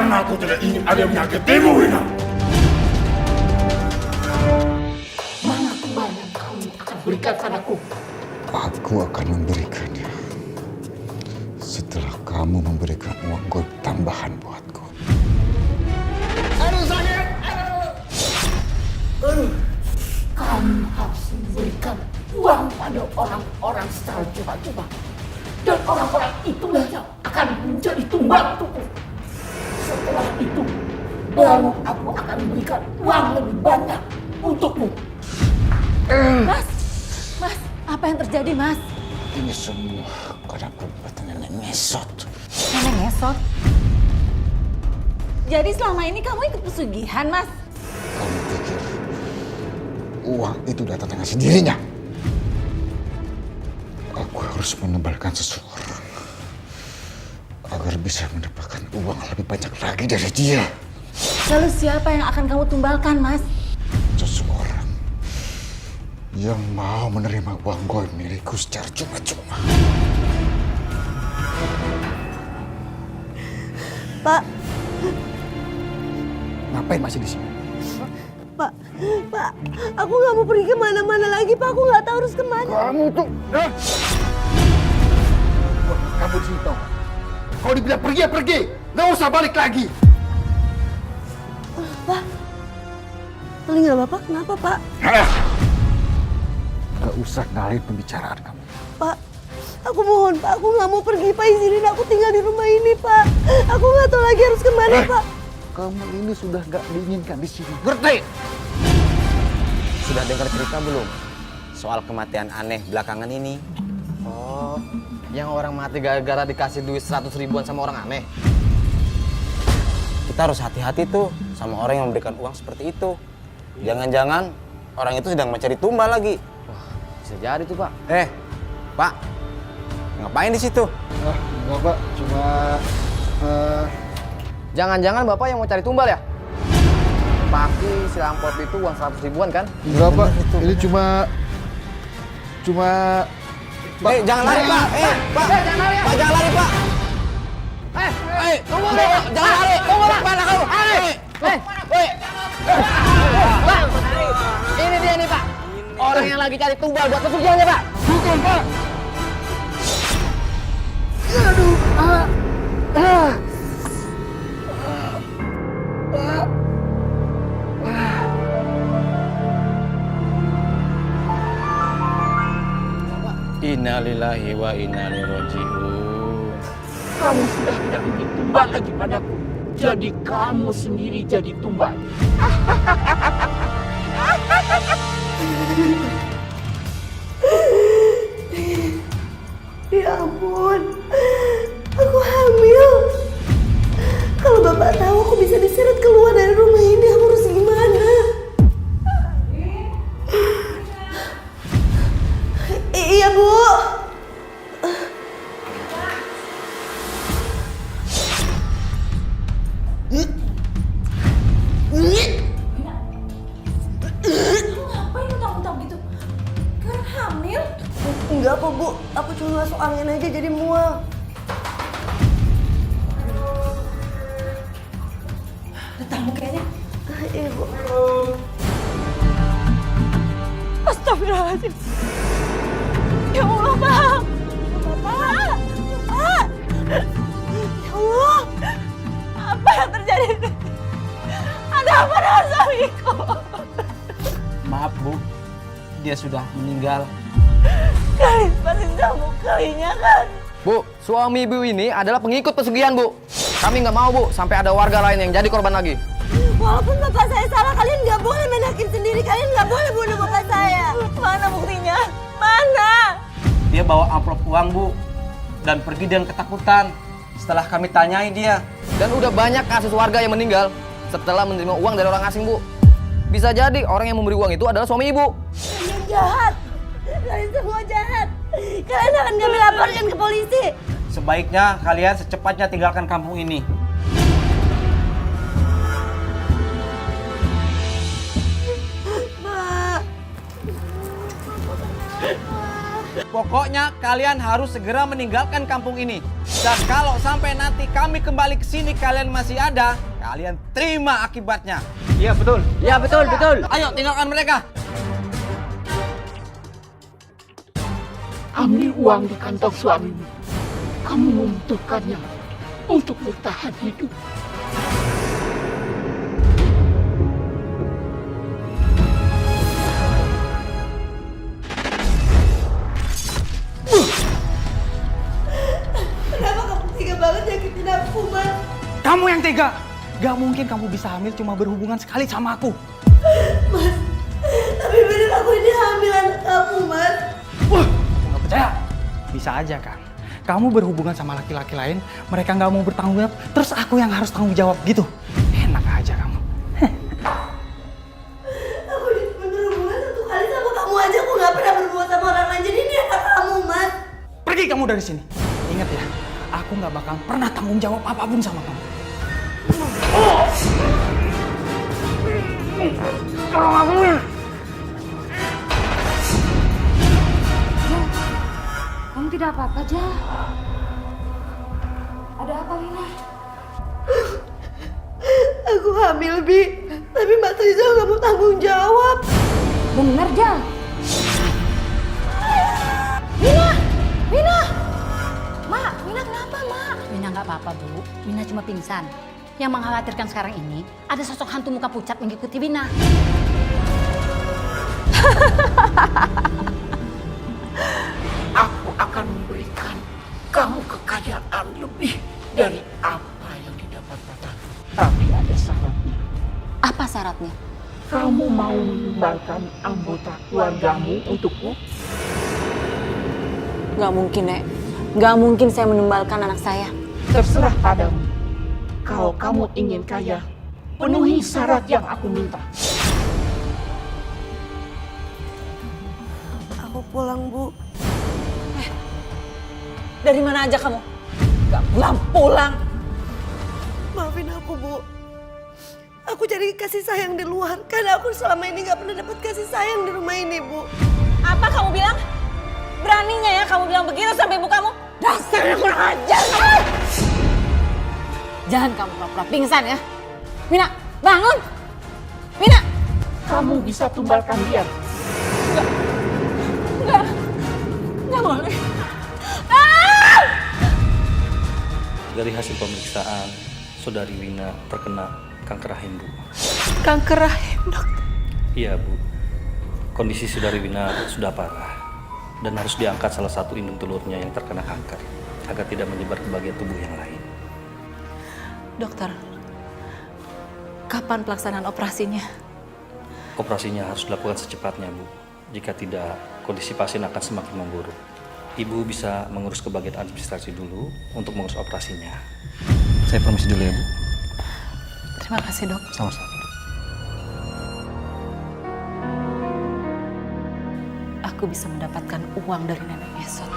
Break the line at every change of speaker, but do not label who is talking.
Karena aku tidak ingin ada yang menyakitimu, Wina.
Mana uang yang kamu akan berikan padaku?
Aku akan memberikannya setelah kamu memberikan uang goib tambahan buatku.
Aduh sakit, aduh.
Kamu harus memberikan uang pada orang-orang secara coba-coba. Dan orang-orang itu akan menjadi tumbal-tumbal. Setelah itu, baru aku akan memberikan uang lebih banyak untukmu.
Mas, apa yang terjadi, Mas?
Ini semua karena perbuatan nenek ngesot.
Nenek ngesot? Jadi selama ini kamu ikut pesugihan, Mas?
Kamu pikir uang itu datang dengan sendirinya? Aku harus menebalkan seseorang agar bisa mendapatkan uang lebih banyak lagi dari dia.
Lalu siapa yang akan kamu tumbalkan, Mas?
Seseorang yang mau menerima uang goib milikku secara cuma-cuma.
Pak,
Ngapain masih di sini?
Pak, aku nggak mau pergi kemana-mana lagi, Pak. Aku nggak tahu harus kemana.
Kamu tuh,
Kamu di sini tau. Kalau dibilang pergi ya pergi. Nggak usah balik lagi.
Pak, telinga Bapak kenapa, Pak?
Gak usah ngalih pembicaraan kamu.
Pak, aku mohon, Pak. Aku nggak mau pergi, Pak. Izinin aku tinggal di rumah ini, Pak. Aku nggak tahu lagi harus kemana, Pak.
Kamu ini sudah gak diinginkan di sini. Ngerti?
Sudah dengar cerita belum? Soal kematian aneh belakangan ini.
Oh, yang orang mati gara-gara dikasih duit 100 ribuan sama orang aneh.
Kita harus hati-hati tuh sama orang yang memberikan uang seperti itu. Jangan-jangan orang itu sedang mencari tumbal lagi.
Wah, bisa jadi tuh, Pak.
Pak, ngapain di situ?
Enggak, Pak. Cuma...
Jangan-jangan Bapak yang mau cari tumbal ya? Pasti si amplop itu uang 100 ribuan kan?
Enggak, Pak. Ini cuma...
Jangan lari, Pak! Pak!
Jangan lari!
Pak, jangan lari, Pak!
Tunggu,
Pak! Jangan lari!
Tunggu, Pak!
Mana kamu?
Pak! Ini dia nih, Pak. Orang yang lagi cari tumbal buat pesugihannya, Pak.
Bukan, Pak!
Innalillahi wa inna ilaihi raji'un.
Kamu sudah tidak ingin tumbal lagi padaku. Jadi kamu sendiri jadi tumbal.
Ya ampun, aku hamil. Kalau Bapak tahu aku bisa diseret keluar dari rumah ini, aku harus gimana? Iya, Bu.
Ngapain mentang-mentang gitu? Kan hamil?
Enggak kok, Bu. Aku cuma masuk angin aja jadi mual.
Ada tamu kayaknya.
Iya, Bu.
Astagfirullahaladzim. Ya Allah, Pak. Pak.
Ya Allah.
Apa yang terjadi? Ada apa dengan suamiku?
Maaf, Bu. Dia sudah meninggal.
Kalian pasti tahu kalinya kan?
Bu, suami Ibu ini adalah pengikut pesugihan, Bu. Kami nggak mau, Bu, sampai ada warga lain yang jadi korban lagi.
Walaupun bapak saya salah, kalian nggak boleh main hakim sendiri. Kalian nggak boleh bunuh bapak saya.
Mana buktinya? Mana?
Dia bawa amplop uang, Bu. Dan pergi dengan ketakutan. Setelah kami tanyai dia.
Dan udah banyak kasus warga yang meninggal setelah menerima uang dari orang asing, Bu. Bisa jadi orang yang memberi uang itu adalah suami Ibu.
Kalian jahat. Kalian semua jahat. Kalian akan kami laporkan ke polisi.
Sebaiknya kalian secepatnya tinggalkan kampung ini.
Pak.
Pokoknya kalian harus segera meninggalkan kampung ini. Dan kalau sampai nanti kami kembali ke sini kalian masih ada, kalian terima akibatnya.
Iya betul. Iya betul, betul.
Ayo tinggalkan mereka.
Ambil uang di kantong suamimu. Kamu membutuhkannya untuk bertahan hidup.
Kenapa kamu tega banget nyakitin aku, Mas?
Kamu yang tega. Gak mungkin kamu bisa hamil cuma berhubungan sekali sama aku.
Mas, tapi bener aku ini hamil anak kamu, Mas.
Aku gak percaya. Bisa aja kan. Kamu berhubungan sama laki-laki lain, mereka gak mau bertanggung jawab, terus aku yang harus tanggung jawab gitu. Enak aja kamu.
Aku cuma berhubungan 1 kali sama kamu aja. Aku gak pernah berhubungan sama orang lain. Jadi ini anak kamu, Mas.
Pergi kamu dari sini. Ingat ya, aku gak bakal pernah tanggung jawab apapun sama kamu. Tolong aku ya.
Kamu tidak apa-apa, Jah. Ada apa, Lina?
Aku hamil, Bi. Tapi Mas Rizal gak mau tanggung jawab.
Bener, Jah. Wina! Wina! Mak, Wina kenapa, Mak?
Wina nggak apa-apa, Bu. Wina cuma pingsan. Yang mengkhawatirkan sekarang ini, ada sosok hantu muka pucat mengikuti Wina.
Aku akan memberikan kamu kekayaan lebih dari apa yang didapat padaku. Tapi ada syaratnya.
Apa syaratnya?
Kamu mau menyumbangkan anggota keluargamu untukku?
Nggak mungkin, Nek. Nggak mungkin saya menumbalkan anak saya.
Terserah padamu. Kalau kamu ingin kaya, penuhi syarat yang aku minta.
Aku pulang, Bu.
Dari mana aja kamu? Gak pulang-pulang.
Maafin aku, Bu. Aku cari kasih sayang di luar. Karena aku selama ini gak pernah dapat kasih sayang di rumah ini, Bu.
Apa kamu bilang? Beraninya ya kamu bilang begitu sampai ibu kamu? Dasar kurang ajar kamu! Jangan kamu pura-pura pingsan ya. Wina, bangun! Wina!
Kamu bisa tumbalkan dia.
Nggak boleh.
Dari hasil pemeriksaan, Saudari Wina terkena kanker rahim, Bu.
Kanker rahim, Dokter.
Iya, Bu. Kondisi Saudari Wina sudah parah dan harus diangkat salah satu indung telurnya yang terkena kanker agar tidak menyebar ke bagian tubuh yang lain.
Dokter, kapan pelaksanaan operasinya?
Operasinya harus dilakukan secepatnya, Bu. Jika tidak, kondisi pasien akan semakin memburuk. Ibu bisa mengurus ke bagian administrasi dulu untuk mengurus operasinya. Saya permisi dulu ya, Bu.
Terima kasih, Dok.
Sama-sama.
Aku bisa mendapatkan uang dari nenek Esot.